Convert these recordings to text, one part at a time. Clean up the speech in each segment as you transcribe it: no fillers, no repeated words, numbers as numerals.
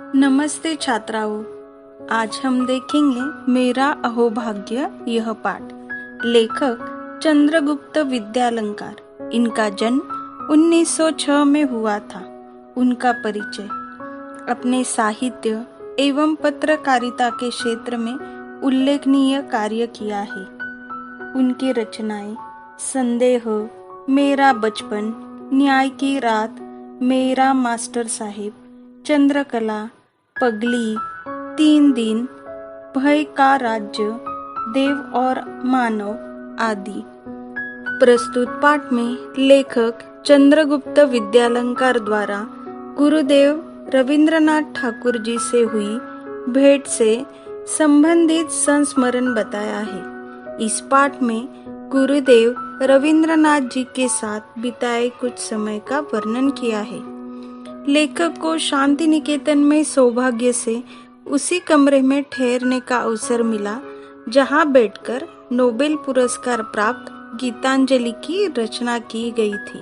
नमस्ते छात्राओं। आज हम देखेंगे मेरा अहोभाग्य यह पाठ। लेखक चंद्रगुप्त विद्यालंकार। इनका जन्म 1906 में हुआ था। उनका परिचय। अपने साहित्य एवं पत्रकारिता के क्षेत्र में उल्लेखनीय कार्य किया है। उनकी रचनाएं संदेह, मेरा बचपन, न्याय की रात, मेरा मास्टर साहेब, चंद्रकला, पगली, 3 दिन, भय का राज्य, देव और मानव आदि। प्रस्तुत पाठ में लेखक चंद्रगुप्त विद्यालंकार द्वारा गुरुदेव रविंद्रनाथ ठाकुर जी से हुई भेंट से संबंधित संस्मरण बताया है। इस पाठ में गुरुदेव रविंद्रनाथ जी के साथ बिताए कुछ समय का वर्णन किया है। लेखक को शांति निकेतन में सौभाग्य से उसी कमरे में ठहरने का अवसर मिला जहां बैठकर नोबेल पुरस्कार प्राप्त गीतांजलि की रचना की गई थी।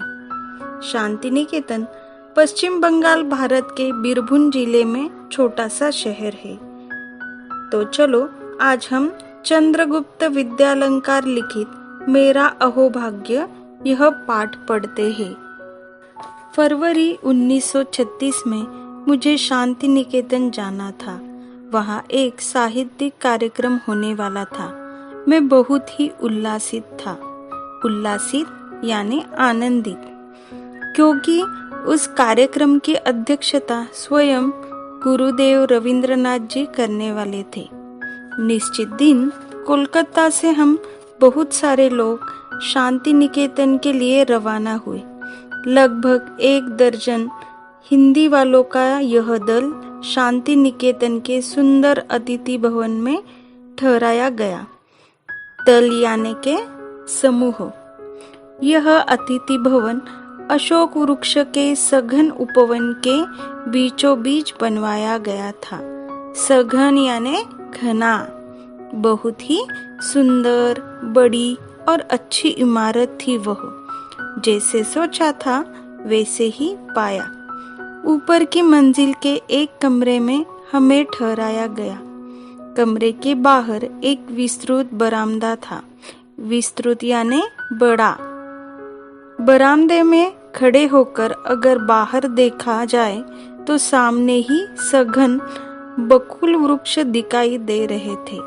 शांति निकेतन पश्चिम बंगाल भारत के बीरभूम जिले में छोटा सा शहर है। तो चलो आज हम चंद्रगुप्त विद्यालंकार लिखित मेरा अहोभाग्य यह पाठ पढ़ते हैं। फरवरी 1936 में मुझे शांति निकेतन जाना था। वहाँ एक साहित्यिक कार्यक्रम होने वाला था। मैं बहुत ही उल्लासित था। उल्लासित यानी आनंदित, क्योंकि उस कार्यक्रम की अध्यक्षता स्वयं गुरुदेव रविंद्रनाथ जी करने वाले थे। निश्चित दिन कोलकाता से हम बहुत सारे लोग शांति निकेतन के लिए रवाना हुए। लगभग 1 दर्जन हिंदी वालों का यह दल शांति निकेतन के सुंदर अतिथि भवन में ठहराया गया। दल यानी के समूह। यह अतिथि भवन अशोक वृक्ष के सघन उपवन के बीचों बीच बनवाया गया था। सघन यानी घना। बहुत ही सुंदर, बड़ी और अच्छी इमारत थी वह। जैसे सोचा था वैसे ही पाया। ऊपर की मंजिल के एक कमरे में हमें ठहराया गया। कमरे के बाहर एक विस्तृत बरामदा था। विस्तृत यानी बड़ा। बरामदे में खड़े होकर अगर बाहर देखा जाए तो सामने ही सघन बकुल वृक्ष दिखाई दे रहे थे।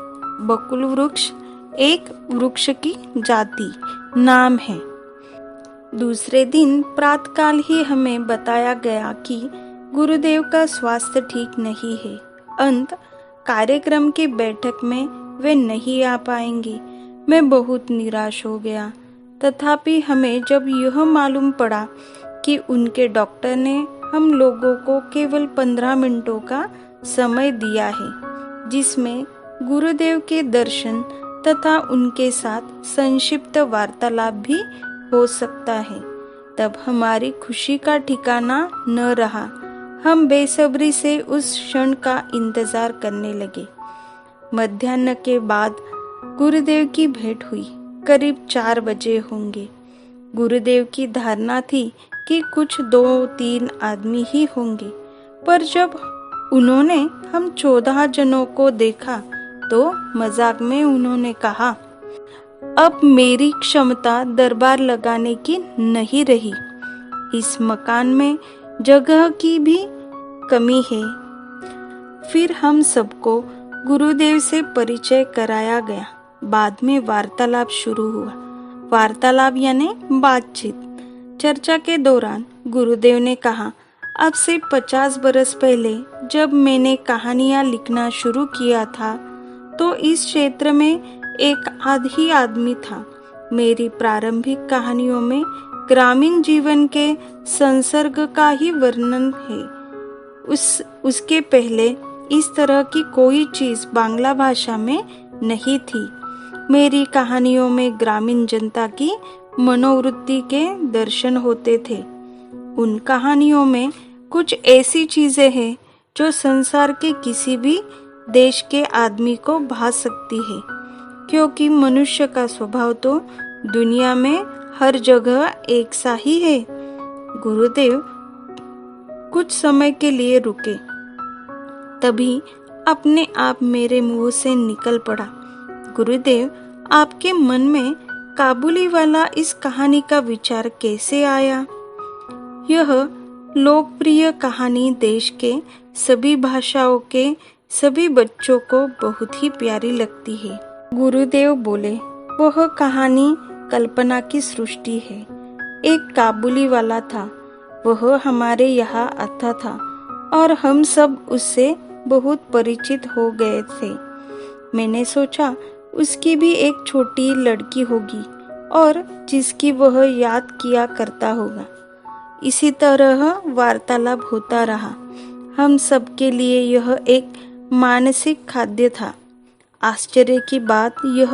बकुल वृक्ष एक वृक्ष की जाति नाम है। दूसरे दिन प्रातःकाल ही हमें बताया गया कि गुरुदेव का स्वास्थ्य ठीक नहीं है। अंत कार्यक्रम की बैठक में वे नहीं आ पाएंगे। मैं बहुत निराश हो गया। तथापि हमें जब यह मालूम पड़ा कि उनके डॉक्टर ने हम लोगों को केवल 15 मिनटों का समय दिया है, जिसमें गुरुदेव के दर्शन तथा उनके साथ संक्षिप्त वार्तालाप भी हो सकता है, तब हमारी खुशी का ठिकाना न रहा। हम बेसब्री से उस क्षण का इंतजार करने लगे। मध्याह्न के बाद गुरुदेव की भेंट हुई। करीब 4 बजे होंगे। गुरुदेव की धारणा थी कि कुछ 2-3 आदमी ही होंगे, पर जब उन्होंने हम 14 जनों को देखा तो मजाक में उन्होंने कहा, अब मेरी क्षमता दरबार लगाने की नहीं रही। इस मकान में जगह की भी कमी है। फिर हम सबको गुरुदेव से परिचय कराया गया। बाद में वार्तालाप शुरू हुआ। वार्तालाप यानी बातचीत। चर्चा के दौरान गुरुदेव ने कहा, अब से 50 बरस पहले जब मैंने कहानियां लिखना शुरू किया था तो इस क्षेत्र में एक आधी आदमी था। मेरी प्रारंभिक कहानियों में ग्रामीण जीवन के संसर्ग का ही वर्णन है। उसके पहले इस तरह की कोई चीज बांग्ला भाषा में नहीं थी। मेरी कहानियों में ग्रामीण जनता की मनोवृत्ति के दर्शन होते थे। उन कहानियों में कुछ ऐसी चीजें हैं जो संसार के किसी भी देश के आदमी को भा सकती है, क्योंकि मनुष्य का स्वभाव तो दुनिया में हर जगह एक सा ही है। गुरुदेव कुछ समय के लिए रुके तभी अपने आप मेरे मुंह से निकल पड़ा, गुरुदेव, आपके मन में काबुली वाला इस कहानी का विचार कैसे आया? यह लोकप्रिय कहानी देश के सभी भाषाओं के सभी बच्चों को बहुत ही प्यारी लगती है। गुरुदेव बोले, वह कहानी कल्पना की सृष्टि है। एक काबुली वाला था, वह हमारे यहाँ आता था और हम सब उससे बहुत परिचित हो गए थे। मैंने सोचा उसकी भी एक छोटी लड़की होगी और जिसकी वह याद किया करता होगा। इसी तरह वार्तालाप होता रहा। हम सबके लिए यह एक मानसिक खाद्य था। आश्चर्य की बात यह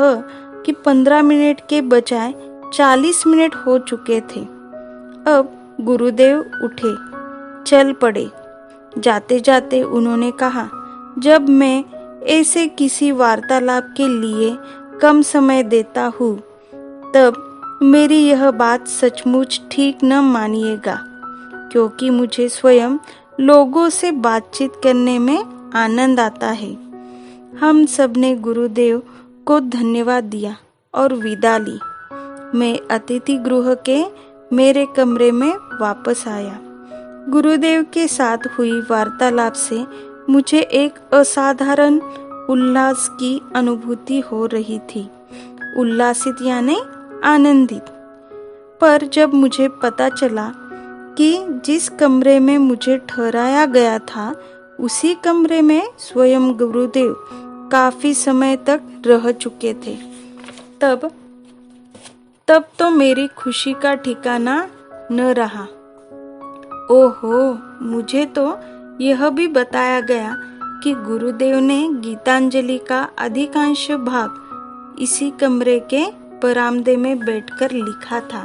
कि 15 मिनट के बजाय 40 मिनट हो चुके थे। अब गुरुदेव उठे, चल पड़े। जाते जाते उन्होंने कहा, जब मैं ऐसे किसी वार्तालाप के लिए कम समय देता हूँ, तब मेरी यह बात सचमुच ठीक न मानिएगा, क्योंकि मुझे स्वयं लोगों से बातचीत करने में आनंद आता है। हम सब ने गुरुदेव को धन्यवाद दिया और विदा ली। मैं अतिथि गृह के मेरे कमरे में वापस आया। गुरुदेव के साथ हुई वार्तालाप से मुझे एक असाधारण उल्लास की अनुभूति हो रही थी। उल्लासित यानी आनंदित। पर जब मुझे पता चला कि जिस कमरे में मुझे ठहराया गया था, उसी कमरे में स्वयं गुरुदेव काफी समय तक रह चुके थे, तब तो मेरी खुशी का ठिकाना न रहा। ओहो, मुझे तो यह भी बताया गया कि गुरुदेव ने गीतांजलि का अधिकांश भाग इसी कमरे के बरामदे में बैठकर लिखा था।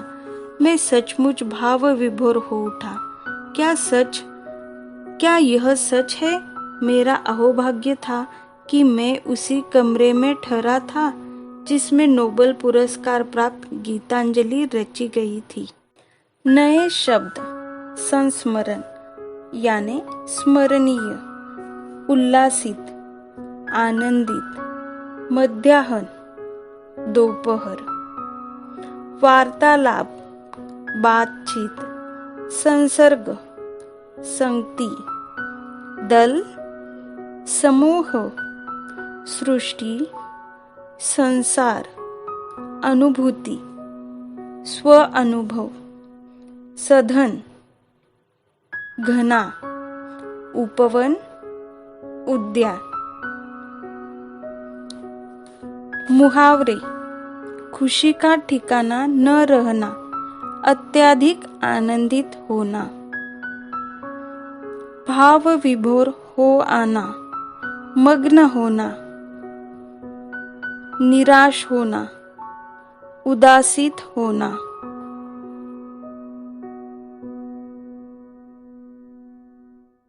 मैं सचमुच भाव विभोर हो उठा। क्या यह सच है? मेरा अहोभाग्य था कि मैं उसी कमरे में ठहरा था जिसमें नोबेल पुरस्कार प्राप्त गीतांजलि रची गई थी। नए शब्द: संस्मरण यानी स्मरणीय, उल्लासित, आनंदित, मध्याह्न, दोपहर, वार्तालाप, बातचीत, संसर्ग, संगति, दल, समूह, सृष्टि, संसार, अनुभूति, स्व अनुभव, सधन, घना, उपवन, उद्यान। मुहावरे: खुशी का ठिकाना न रहना, अत्यधिक आनंदित होना। भाव विभोर हो आना, मग्न होना, निराश होना, उदासित होना।